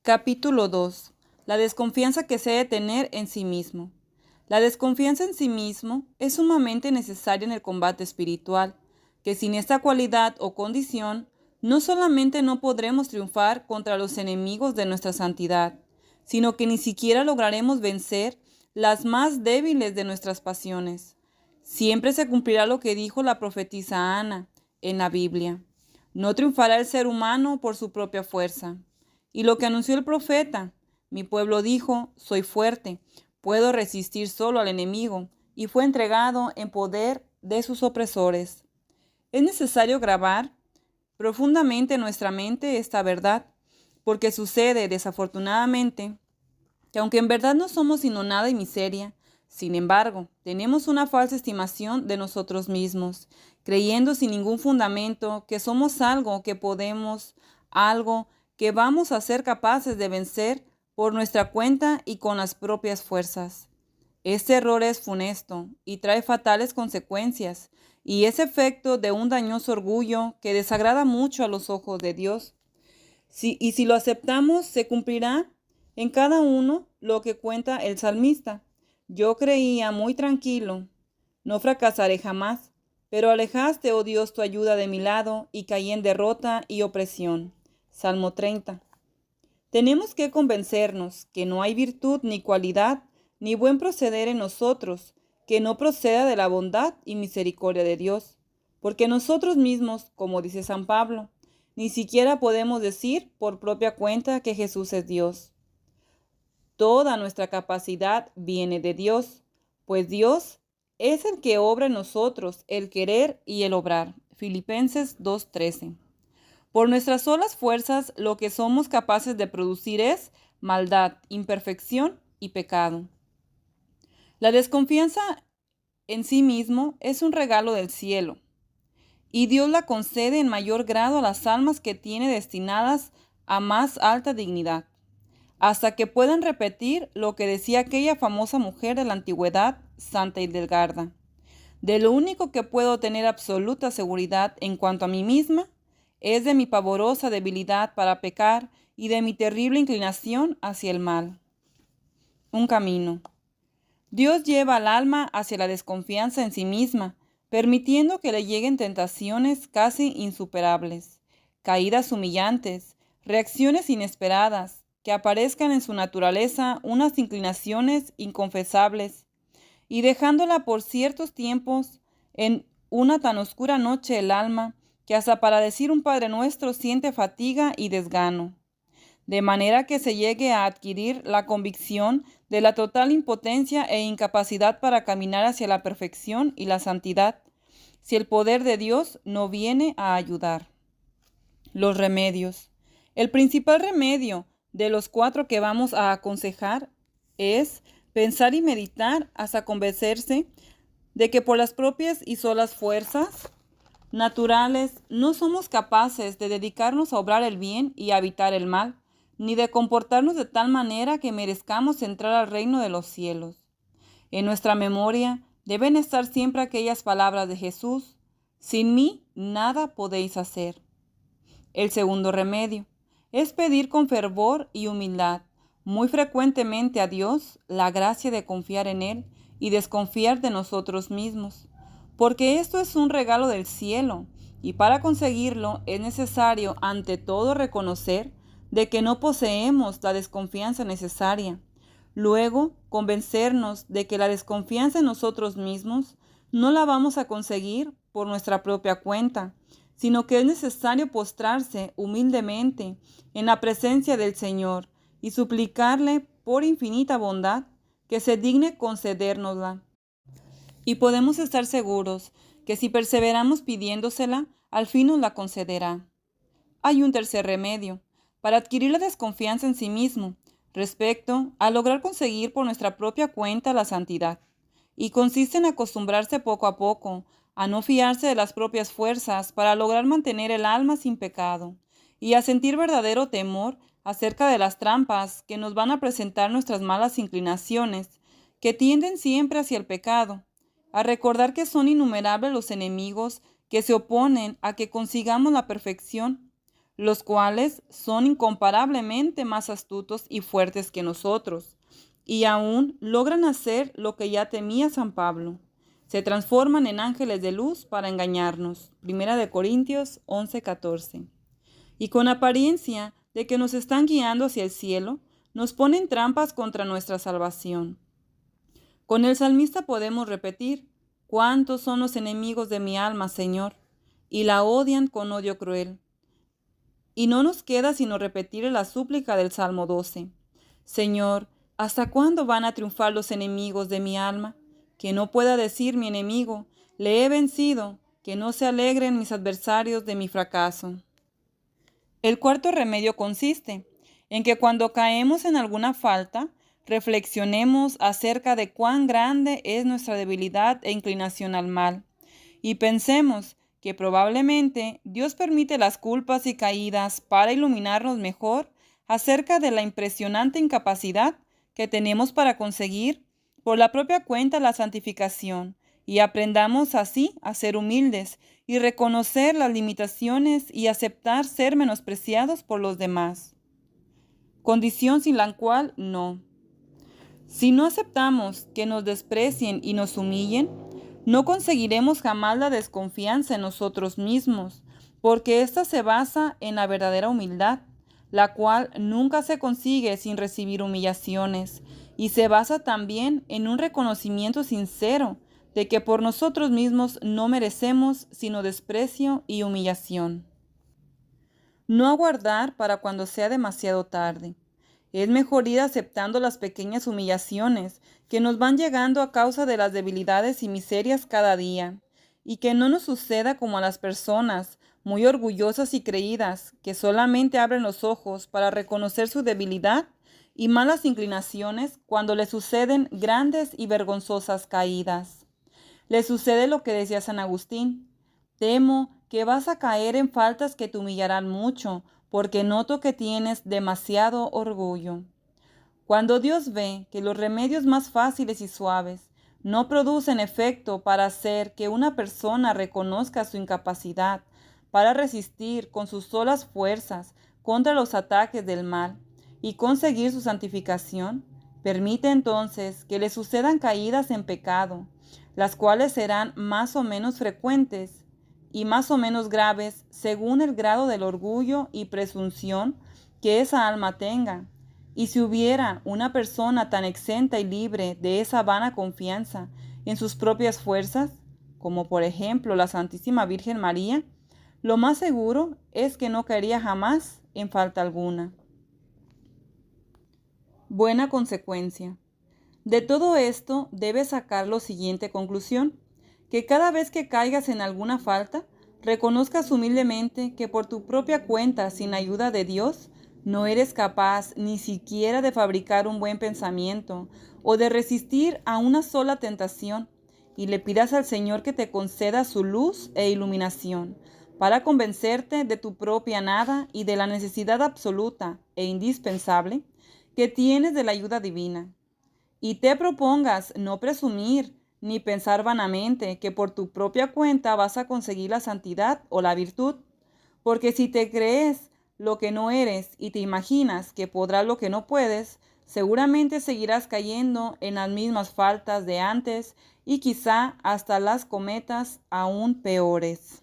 Capítulo 2. La desconfianza que se debe tener en sí mismo. La desconfianza en sí mismo es sumamente necesaria en el combate espiritual, que sin esta cualidad o condición, no solamente no podremos triunfar contra los enemigos de nuestra santidad, sino que ni siquiera lograremos vencer las más débiles de nuestras pasiones. Siempre se cumplirá lo que dijo la profetisa Ana en la Biblia. No triunfará el ser humano por su propia fuerza. Y lo que anunció el profeta: mi pueblo dijo, soy fuerte, puedo resistir solo al enemigo, y fue entregado en poder de sus opresores. Es necesario grabar profundamente en nuestra mente esta verdad, porque sucede, desafortunadamente, que aunque en verdad no somos sino nada y miseria, sin embargo, tenemos una falsa estimación de nosotros mismos, creyendo sin ningún fundamento que somos algo que podemos, algo que vamos a ser capaces de vencer por nuestra cuenta y con las propias fuerzas. Este error es funesto y trae fatales consecuencias, y es efecto de un dañoso orgullo que desagrada mucho a los ojos de Dios. Si lo aceptamos, se cumplirá en cada uno lo que cuenta el salmista. Yo creía muy tranquilo, no fracasaré jamás, pero alejaste, oh Dios, tu ayuda de mi lado, y caí en derrota y opresión. Salmo 30. Tenemos que convencernos que no hay virtud ni cualidad ni buen proceder en nosotros que no proceda de la bondad y misericordia de Dios, porque nosotros mismos, como dice San Pablo, ni siquiera podemos decir por propia cuenta que Jesús es Dios. Toda nuestra capacidad viene de Dios, pues Dios es el que obra en nosotros el querer y el obrar. Filipenses 2:13. Por nuestras solas fuerzas, lo que somos capaces de producir es maldad, imperfección y pecado. La desconfianza en sí mismo es un regalo del cielo, y Dios la concede en mayor grado a las almas que tiene destinadas a más alta dignidad, hasta que puedan repetir lo que decía aquella famosa mujer de la antigüedad, Santa Hildegarda: de lo único que puedo tener absoluta seguridad en cuanto a mí misma es de mi pavorosa debilidad para pecar y de mi terrible inclinación hacia el mal. Un camino. Dios lleva al alma hacia la desconfianza en sí misma, permitiendo que le lleguen tentaciones casi insuperables, caídas humillantes, reacciones inesperadas, que aparezcan en su naturaleza unas inclinaciones inconfesables, y dejándola por ciertos tiempos en una tan oscura noche el alma, que hasta para decir un Padre Nuestro siente fatiga y desgano, de manera que se llegue a adquirir la convicción de la total impotencia e incapacidad para caminar hacia la perfección y la santidad, si el poder de Dios no viene a ayudar. Los remedios. El principal remedio de los 4 que vamos a aconsejar es pensar y meditar hasta convencerse de que por las propias y solas fuerzas naturales no somos capaces de dedicarnos a obrar el bien y a evitar el mal, ni de comportarnos de tal manera que merezcamos entrar al reino de los cielos. En nuestra memoria deben estar siempre aquellas palabras de Jesús: sin mí nada podéis hacer. El segundo remedio es pedir con fervor y humildad muy frecuentemente a Dios la gracia de confiar en Él y desconfiar de nosotros mismos, porque esto es un regalo del cielo, y para conseguirlo es necesario ante todo reconocer de que no poseemos la desconfianza necesaria. Luego, convencernos de que la desconfianza en nosotros mismos no la vamos a conseguir por nuestra propia cuenta, sino que es necesario postrarse humildemente en la presencia del Señor y suplicarle por infinita bondad que se digne concedérnosla. Y podemos estar seguros que si perseveramos pidiéndosela, al fin nos la concederá. Hay un tercer remedio para adquirir la desconfianza en sí mismo, respecto a lograr conseguir por nuestra propia cuenta la santidad, y consiste en acostumbrarse poco a poco a no fiarse de las propias fuerzas para lograr mantener el alma sin pecado, y a sentir verdadero temor acerca de las trampas que nos van a presentar nuestras malas inclinaciones, que tienden siempre hacia el pecado, a recordar que son innumerables los enemigos que se oponen a que consigamos la perfección, los cuales son incomparablemente más astutos y fuertes que nosotros, y aún logran hacer lo que ya temía San Pablo. Se transforman en ángeles de luz para engañarnos. 1 Corintios 11:14. Y con apariencia de que nos están guiando hacia el cielo, nos ponen trampas contra nuestra salvación. Con el salmista podemos repetir: ¿cuántos son los enemigos de mi alma, Señor? Y la odian con odio cruel. Y no nos queda sino repetir la súplica del Salmo 12. Señor, ¿hasta cuándo van a triunfar los enemigos de mi alma? Que no pueda decir mi enemigo, le he vencido, que no se alegren mis adversarios de mi fracaso. El cuarto remedio consiste en que cuando caemos en alguna falta, reflexionemos acerca de cuán grande es nuestra debilidad e inclinación al mal, y pensemos que probablemente Dios permite las culpas y caídas para iluminarnos mejor acerca de la impresionante incapacidad que tenemos para conseguir por la propia cuenta la santificación, y aprendamos así a ser humildes y reconocer las limitaciones y aceptar ser menospreciados por los demás. Condición sin la cual no. Si no aceptamos que nos desprecien y nos humillen, no conseguiremos jamás la desconfianza en nosotros mismos, porque ésta se basa en la verdadera humildad, la cual nunca se consigue sin recibir humillaciones, y se basa también en un reconocimiento sincero de que por nosotros mismos no merecemos sino desprecio y humillación. No aguardar para cuando sea demasiado tarde. Es mejor ir aceptando las pequeñas humillaciones que nos van llegando a causa de las debilidades y miserias cada día, y que no nos suceda como a las personas muy orgullosas y creídas que solamente abren los ojos para reconocer su debilidad y malas inclinaciones cuando les suceden grandes y vergonzosas caídas. Le sucede lo que decía San Agustín: temo que vas a caer en faltas que te humillarán mucho, porque noto que tienes demasiado orgullo. Cuando Dios ve que los remedios más fáciles y suaves no producen efecto para hacer que una persona reconozca su incapacidad para resistir con sus solas fuerzas contra los ataques del mal y conseguir su santificación, permite entonces que le sucedan caídas en pecado, las cuales serán más o menos frecuentes y más o menos graves según el grado del orgullo y presunción que esa alma tenga. Y si hubiera una persona tan exenta y libre de esa vana confianza en sus propias fuerzas, como por ejemplo la Santísima Virgen María, lo más seguro es que no caería jamás en falta alguna. Buena consecuencia. De todo esto debes sacar la siguiente conclusión: que cada vez que caigas en alguna falta, reconozcas humildemente que por tu propia cuenta, sin ayuda de Dios, no eres capaz ni siquiera de fabricar un buen pensamiento o de resistir a una sola tentación, y le pidas al Señor que te conceda su luz e iluminación para convencerte de tu propia nada y de la necesidad absoluta e indispensable que tienes de la ayuda divina. Y te propongas no presumir ni pensar vanamente que por tu propia cuenta vas a conseguir la santidad o la virtud, porque si te crees lo que no eres y te imaginas que podrás lo que no puedes, seguramente seguirás cayendo en las mismas faltas de antes y quizá hasta las cometas aún peores.